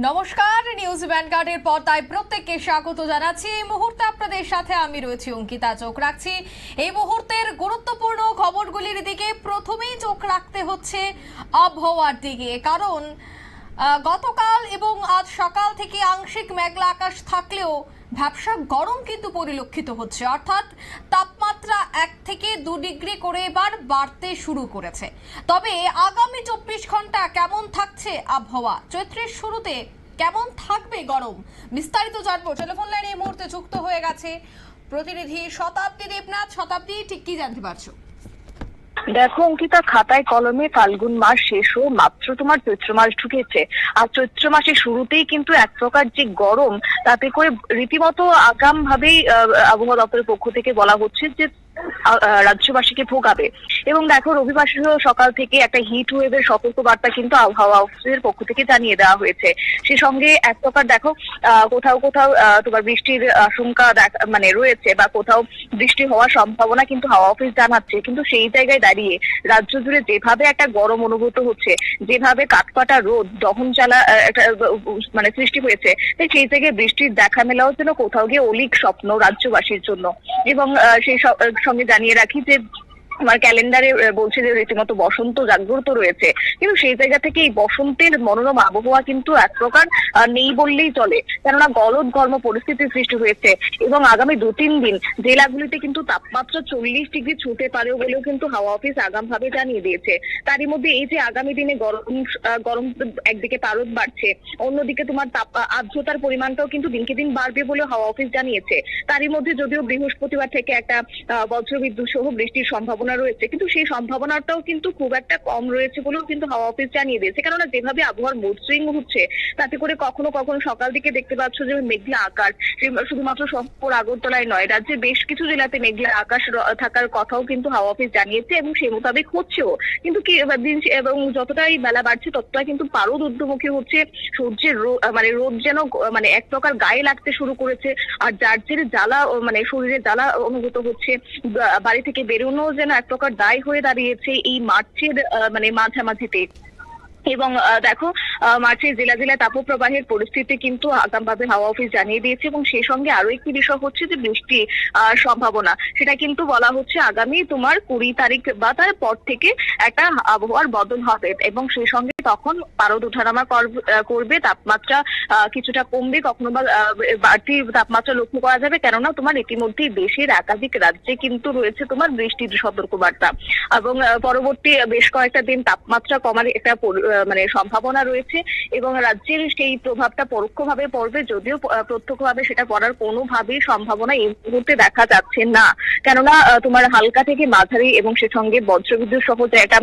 নমস্কার, নিউজ ভ্যানগার্ডের পর্দায় প্রত্যেককে স্বাগত জানাচ্ছি। এই মুহূর্তে আপনাদের সাথে আমি রয়েছি অঙ্কিতা। চোখ রাখছি এই মুহূর্তের গুরুত্বপূর্ণ খবরগুলির দিকে। প্রথমেই চোখ রাখতে হচ্ছে আবহাওয়ার দিকে, কারণ গতকাল এবং আজ সকাল থেকে আংশিক মেঘলা আকাশ থাকলেও ভ্যাপসা গরম কিন্তু পরিলক্ষিত হচ্ছে, অর্থাৎ তাপমাত্রা 1 থেকে 2 ডিগ্রি করে এবার বাড়তে শুরু করেছে। তবে আগামী 24 ঘন্টা কেমন থাকছে আবহাওয়া, চৈত্রের শুরুতে কেমন থাকবে গরম, বিস্তারিত জানবো। টেলিফোন লাইনে এই মুহূর্তে যুক্ত হয়ে গেছে প্রতিনিধি শতাব্দী দেবনাথ। শতাব্দী, ঠিক কি জানতে পারছো? দেখো অঙ্কিতা, খাতায় কলমে ফাল্গুন মাস শেষ হয়ে মাত্র তোমার চৈত্র মাস ঢুকেছে। আর চৈত্র মাসের শুরুতেই কিন্তু এক প্রকার যে গরম, তাতে করে রীতিমতো আগাম ভাবেই আবহাওয়া দপ্তরের পক্ষ থেকে বলা হচ্ছে যে রাজ্যবাসীকে ভোগাবে। এবং দেখো, রবিবার সকাল থেকে একটা হিট ওয়েভের সতর্ক বার্তা কিন্তু আবহাওয়া অফিসের পক্ষ থেকে জানিয়ে দেওয়া হয়েছে। সে সঙ্গে এক প্রকার দেখো কোথাও কোথাও তোমার বৃষ্টির আশঙ্কা মানে রয়েছে, বা কোথাও বৃষ্টি হওয়ার সম্ভাবনা কিন্তু হাওয়া অফিস জানাচ্ছে। কিন্তু সেই জায়গায় দাঁড়িয়ে রাজ্য জুড়ে যেভাবে একটা গরম অনুভূত হচ্ছে, যেভাবে কাঠফাটা রোদ দহন জ্বালা একটা মানে সৃষ্টি হয়েছে, তাই সেই জায়গায় বৃষ্টির দেখা মেলাও যেন কোথাও গিয়ে অলিক স্বপ্ন রাজ্যবাসীর জন্য। এবং সেই সঙ্গে জানিয়ে রাখি যে আমার ক্যালেন্ডারে বলছে যে রীতিমতো বসন্ত জাগ্রত রয়েছে, কিন্তু সেই জায়গা থেকে এই বসন্তের মনোরম আবহাওয়া কিন্তু এক প্রকার নেই বললেই চলে। কেননা গলদ ঘর্ম পরিস্থিতির সৃষ্টি হয়েছে এবং আগামী 2-3 দিন জেলাগুলিতে কিন্তু তাপমাত্রা 40 ডিগ্রি ছুঁতে পারে বলেও কিন্তু হাওয়া অফিস আগাম ভাবে জানিয়ে দিয়েছে। তারই মধ্যে এই যে আগামী দিনে গরম একদিকে পারদ বাড়ছে, অন্যদিকে তোমার আর্দ্রতার পরিমাণটাও কিন্তু দিনকে দিন বাড়বে বলে হাওয়া অফিস জানিয়েছে। তারই মধ্যে যদিও বৃহস্পতিবার থেকে একটা বজ্রবিদ্যুৎ সহ বৃষ্টির সম্ভাবনা রয়েছে, কিন্তু সেই সম্ভাবনাটাও কিন্তু খুব একটা কম রয়েছে বলেও কিন্তু হাওয়া অফিস জানিয়ে দিয়েছে। কেননা যেভাবে আবহাওয়ার মুড সুইং হচ্ছে, তাতে করে কখনো কখনো সকাল দিকে দেখতে পাচ্ছ যে মেঘলা আকাশ, শুধুমাত্র শহর আগরতলায় নয়, রাজ্যের বেশ কিছু জেলাতে মেঘলা আকাশ থাকার কথাও কিন্তু হাওয়া অফিস জানিয়েছে এবং সেই মোতাবেক হচ্ছেও। কিন্তু কি দিন এবং যতটাই বেলা বাড়ছে ততটাই কিন্তু পারদ ঊর্ধ্বমুখী হচ্ছে। সূর্যের মানে রোদ যেন মানে এক প্রকার গায়ে লাগতে শুরু করেছে, আর যার জেরে জ্বালা মানে শরীরে জ্বালা অনুভূত হচ্ছে। বাড়ি থেকে বেরোনো যেন এক প্রকার দায় হয়ে দাঁড়িয়েছে এই মার্চের মানে মাঝামাঝিতে। এবং দেখো, মার্চের জেলা জেলা তাপপ্রবাহের পরিস্থিতি কিন্তু আগামভাবে হাওয়া অফিস জানিয়ে দিয়েছে। এবং সেই সঙ্গে আরো একটি বিষয় হচ্ছে যে বৃষ্টি সম্ভাবনা, সেটা কিন্তু বলা হচ্ছে আগামী তোমার 20 তারিখ বা তার পর থেকে একটা আবহাওয়ার বদল হবে এবং সেই সঙ্গে তখন পারদ ওঠানামা করবে, তাপমাত্রা কিছুটা কমবে, কখনো বা বাড়তি তাপমাত্রা লক্ষ্য করা যাবে। কেননা তোমার ইতিমধ্যেই দেশের একাধিক রাজ্যে কিন্তু রয়েছে তোমার বৃষ্টির সতর্কবার্তা। এবং পরবর্তী বেশ কয়েকটা দিন তাপমাত্রা কমার একটা মানে সম্ভাবনা রয়েছে এবং রাজ্যের সেই প্রভাবটা পরোক্ষভাবে পড়বে, যদিও প্রত্যক্ষভাবে সেটা পড়ার কোনোভাবেই সম্ভাবনা এই মুহূর্তে দেখা যাচ্ছে না। কেননা তোমার হালকা থেকে মাঝারি এবং সে সঙ্গে বজ্রবিদ্যুৎ সহ যে একটা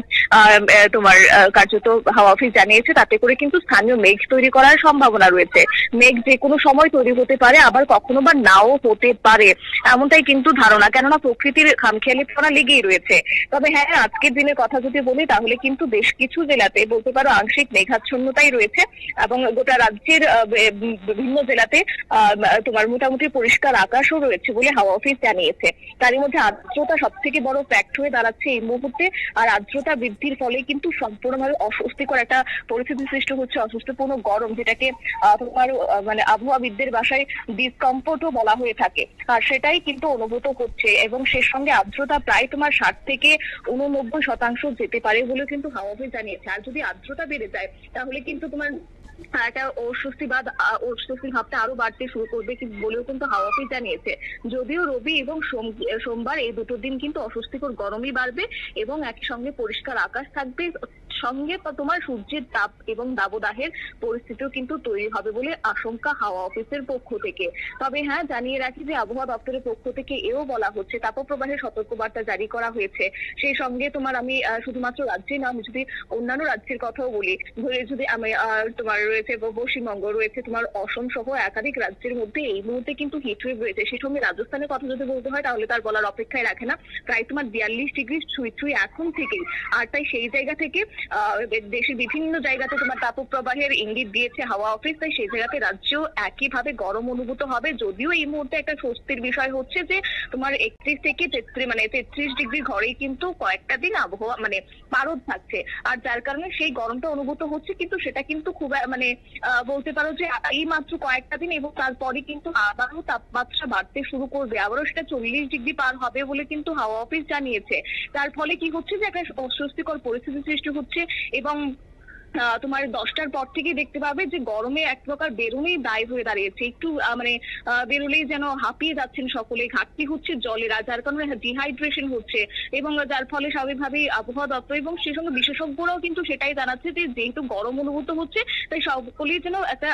তোমার কার্যত হাওয়া অফিস জানিয়েছে, তাতে করে কিন্তু স্থানীয় মেঘ তৈরি করার সম্ভাবনা রয়েছে। মেঘ যে কোনো সময় তৈরি হতে পারে, আবার কখনো বা নাও হতে পারে, এমনটাই কিন্তু ধারণা। কেননা প্রকৃতির খামখেয়ালিপনা লেগেই রয়েছে। তবে হ্যাঁ, আজকের দিনের কথা যদি বলি তাহলে কিন্তু বেশ কিছু জেলাতে বলতে পারো আংশিক মেঘাচ্ছন্নতাই রয়েছে এবং গোটা রাজ্যের বিভিন্ন জেলাতে তোমার মোটামুটি পরিষ্কার আকাশও রয়েছে বলে হাওয়া অফিস জানিয়েছে। তারই মধ্যে আর্দ্রতা সব থেকে বড় ফ্যাক্ট হয়ে দাঁড়াচ্ছে এই মুহূর্তে। আর আর্দ্রতা বৃদ্ধির ফলে কিন্তু সম্পূর্ণভাবে অস্বস্তিকর একটা পরিস্থিতি সৃষ্টি হচ্ছে, অস্বস্তিপূর্ণ গরম, যেটাকে তোমার মানে আবহাওয়াবিদদের ভাষায় ডিসকমফোর্টও বলা হয়ে থাকে। আর সেটাই কিন্তু অনুভূত হচ্ছে এবং সেই সঙ্গে আর্দ্রতা প্রায় তোমার 60 থেকে 89% যেতে পারে বলেও কিন্তু হাওয়া অফিস জানিয়েছে। আর যদি আর্দ্রতা বেড়ে যায় তাহলে কিন্তু তোমার একটা অস্বস্তির ভাবটা আরো বাড়তে শুরু করবে বলেও কিন্তু হাওয়া অফিস জানিয়েছে। যদিও রবি এবং সোমবার এই দুটো দিন কিন্তু অস্বস্তিকর গরমই বাড়বে এবং একসঙ্গে পরিষ্কার আকাশ থাকবে, সঙ্গে তোমার সূর্যের তাপ এবং দাবদাহের পরিস্থিতিও কিন্তু তৈরি হবে বলে আশঙ্কা হাওয়া অফিসের পক্ষ থেকে। তবে হ্যাঁ, জানিয়ে রাখি যে আবহাওয়া দপ্তরের পক্ষ থেকে এও বলা হচ্ছে তাপপ্রবাহের সতর্কবার্তা জারি করা হয়েছে। সেই সঙ্গে তোমার আমি শুধুমাত্র রাজ্যে না, আমি যদি অন্যান্য রাজ্যের কথাও বলি, যদি আমি তোমার রয়েছে পশ্চিমবঙ্গ রয়েছে, তোমার অসম সহ একাধিক রাজ্যের মধ্যে এই মুহূর্তে কিন্তু হিটওয়েভ রয়েছে। সেই সঙ্গে রাজস্থানের কথা যদি বলতে হয় তাহলে তার বলার অপেক্ষায় রাখে না, প্রায় তোমার 42 ডিগ্রি ছুঁই এখন থেকেই। আর তাই সেই জায়গা থেকে দেশের বিভিন্ন জায়গাতে তোমার তাপপ্রবাহের ইঙ্গিত দিয়েছে হাওয়া অফিস, তাই সেই জায়গাতে রাজ্যেও একইভাবে গরম অনুভূত হবে। যদিও এই মুহূর্তে একটা স্বস্তির বিষয় হচ্ছে যে তোমার 31 থেকে 33 ডিগ্রি ঘরেই কিন্তু কয়েকটা দিন আবহাওয়া পারদ থাকছে, আর যার কারণে সেই গরমটা অনুভূত হচ্ছে। কিন্তু সেটা কিন্তু খুব বলতে পারো যে এই মাত্র কয়েকটা দিন, এবং তারপরে কিন্তু আবারও তাপমাত্রা বাড়তে শুরু করবে, আবারও সেটা 40 ডিগ্রি পার হবে বলে কিন্তু হাওয়া অফিস জানিয়েছে। তার ফলে কি হচ্ছে যে একটা অস্বস্তিকর পরিস্থিতি সৃষ্টি হচ্ছে, এবং তোমার 10টার পর থেকে দেখতে পাবে যে গরমে এক প্রকার বেরোনোই দায় হয়ে দাঁড়িয়েছে। একটু বেরোলেই যেন হাঁপিয়ে যাচ্ছেন সকলে, ঘাটতি হচ্ছে জলের, আর যার কারণে ডিহাইড্রেশন হচ্ছে, এবং যার ফলে স্বাভাবিকভাবেই আবহাওয়া দপ্তর এবং সেই সঙ্গে বিশেষজ্ঞরাও কিন্তু সেটাই জানাচ্ছে যে যেহেতু গরম অনুভূত হচ্ছে, তাই সকলেই যেন একটা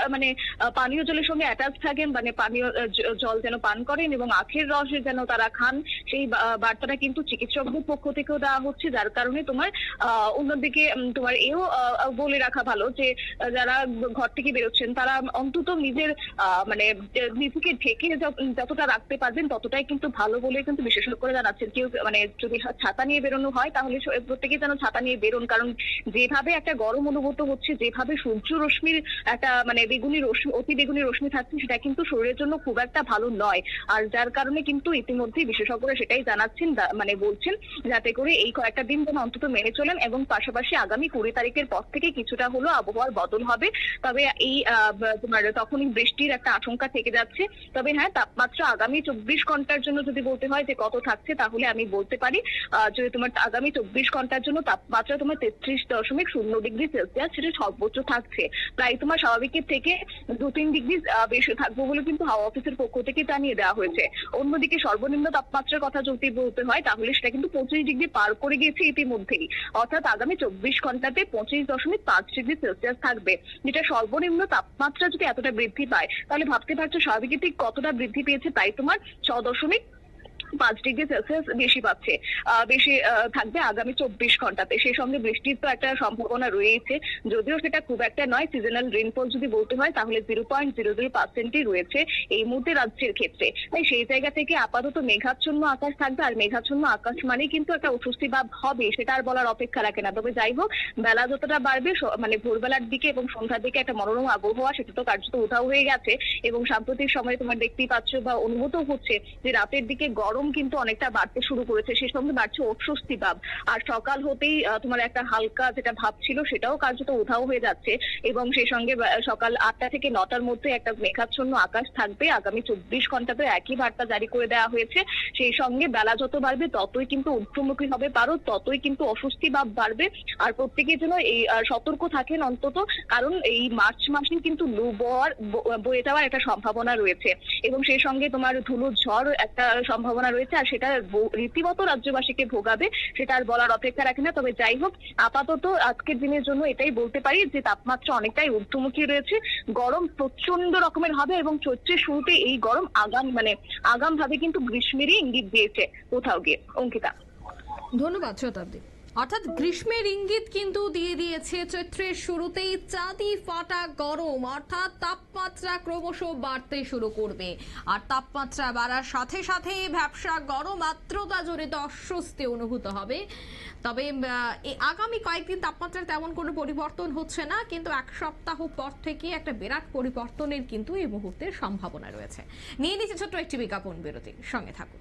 পানীয় জলের সঙ্গে অ্যাটাচ থাকেন, পানীয় জল যেন পান করেন এবং আখের রস যেন তারা খান, সেই বার্তাটা কিন্তু চিকিৎসকদের পক্ষ থেকেও দেওয়া হচ্ছে। যার কারণে তোমার অন্যদিকে তোমার এও বলে রাখা ভালো যে যারা ঘর থেকে বেরোচ্ছেন তারা অন্তত নিজের নিজেকে ঢেকে যতটা রাখতে পারবেন ততটাই কিন্তু ভালো বলে কিন্তু বিশেষজ্ঞরা জানাচ্ছেন। কেউ যদি ছাতা নিয়ে বেরোনো হয় তাহলে প্রত্যেকে যেন ছাতা নিয়ে বেরোন, কারণ যেভাবে একটা গরম অনুভূত হচ্ছে, যেভাবে সূর্য রশ্মির একটা অতি বেগুনি রশ্মি থাকছে, সেটা কিন্তু শরীরের জন্য খুব একটা ভালো নয়। আর যার কারণে কিন্তু ইতিমধ্যেই বিশেষজ্ঞরা সেটাই জানাচ্ছেন, বলছেন যাতে করে এই কয়েকটা দিন যেন অন্তত মেনে চলেন, এবং পাশাপাশি আগামী 20 তারিখের পর থেকে কিছুটা হলো আবহাওয়ার বদল হবে। তবে এই তখনই বৃষ্টির একটা আশঙ্কা থেকে যাচ্ছে। তবে হ্যাঁ, তাপমাত্রা আগামী 24 ঘন্টার জন্য যদি বলতে হয় যে কত থাকছে, তাহলে আমি বলতে পারি যে তোমার আগামী 24 ঘন্টার জন্য তাপমাত্রা তোমার 33.0 ডিগ্রি সেলসিয়াস সেটা সর্বোচ্চ থাকছে। প্রায় তোমার স্বাভাবিকের থেকে 2-3 ডিগ্রি বেশি থাকবে বলে কিন্তু হাওয়া অফিসের পক্ষ থেকে জানিয়ে দেওয়া হয়েছে। অন্যদিকে সর্বনিম্ন তাপমাত্রার কথা যদি বলতে হয় তাহলে সেটা কিন্তু 25 ডিগ্রি পার করে গিয়েছে ইতিমধ্যেই, অর্থাৎ আগামী 24 ঘন্টাতে 25.5 ডিগ্রি সেলসিয়াস থাকবে, যেটা সর্বনিম্ন তাপমাত্রা যদি এতটা বৃদ্ধি পায় তাহলে ভাবতে পারছো স্বাভাবিকের ঠিক কতটা বৃদ্ধি পেয়েছে। তাই তোমার 6.5 ডিগ্রি সেলসিয়াস বেশি থাকবে আগামী 24 ঘন্টাতে। সেই সঙ্গে বৃষ্টির তো একটা সম্ভাবনা রয়েছে, যদিও সেটা খুব একটা নয়। সিজনাল রেইনফল যদি বলতে হয় তাহলে 0.00% রয়েছে এই মুহূর্তে রাজ্যের ক্ষেত্রে। তাই সেই জায়গা থেকে আপাতত মেঘাচ্ছন্ন আকাশ থাকবে, আর মেঘাচ্ছন্ন আকাশ মানে কিন্তু একটা অস্বস্তি ভাব হবে, সেটা আর বলার অপেক্ষা রাখে না। তবে যাই হোক, বেলা যতটা বাড়বে ভোরবেলার দিকে এবং সন্ধ্যার দিকে একটা মনোরম আবহাওয়া সেটা তো কার্যত উধাও হয়ে গেছে, এবং সাম্প্রতিক সময়ে তোমার দেখতেই পাচ্ছ বা অনুভূত হচ্ছে যে রাতের দিকে গরম কিন্তু অনেকটা বাড়তে শুরু করেছে, সেই সঙ্গে বাড়ছে অস্বস্তি ভাব। আর সকাল হতেই তোমার একটা হালকা যেটা ভাব ছিল সেটাও কার্যত উধাও হয়ে যাচ্ছে, এবং সেই সঙ্গে সকাল 8টা থেকে 9টার মধ্যে একটা মেঘাচ্ছন্ন আকাশ থাকবে। আগামী 24 ঘন্টাতে একই বার্তা জারি করে দেওয়া হয়েছে। সেই সঙ্গে বেলা যত বাড়বে ততই কিন্তু ঊর্ধ্বমুখী হবে পারদ, ততই কিন্তু অস্বস্তি ভাব বাড়বে। আর প্রত্যেকের জন্য এই সতর্ক থাকেন অন্তত, কারণ এই মার্চ মাসে কিন্তু লু বয়ে যাওয়ার একটা সম্ভাবনা রয়েছে, এবং সেই সঙ্গে তোমার ধুলো ঝড় একটা সম্ভাবনা রয়েছে, আর সেটা রীতিমতো রাজ্যবাসীকে ভোগাবে, সেটা আর বলার অপেক্ষা রাখে না। তবে যাই হোক, আপাতত আজকের দিনের জন্য এটাই বলতে পারি যে তাপমাত্রা অনেকটাই ঊর্ধ্বমুখী রয়েছে, গরম প্রচন্ড রকমের হবে, এবং চৈত্রের শুরুতে এই গরম আগাম ভাবে কিন্তু গ্রীষ্মেরই ইঙ্গিত দিয়েছে কোথাও গিয়ে। অঙ্কিতা, ধন্যবাদ শতাব্দী। অর্থাৎ গ্রীষ্মের ইঙ্গিত কিন্তু দিয়ে দিয়েছে চৈত্রের শুরুতেই চাঁদি ফাটা গরম, অর্থাৎ তাপমাত্রা ক্রমশ বাড়তে শুরু করবে, আর তাপমাত্রা বাড়ার সাথে সাথে ভ্যাপসা গরম আর্দ্রতা জড়িত অস্বস্তি অনুভূত হবে। তবে আগামী কয়েকদিন তাপমাত্রার তেমন কোনো পরিবর্তন হচ্ছে না, কিন্তু এক সপ্তাহ পর থেকে একটা বিরাট পরিবর্তনের কিন্তু এই মুহূর্তে সম্ভাবনা রয়েছে। নিয়ে নিচ্ছে ছোট্ট একটি বিজ্ঞাপন বিরতি, সঙ্গে থাকুন।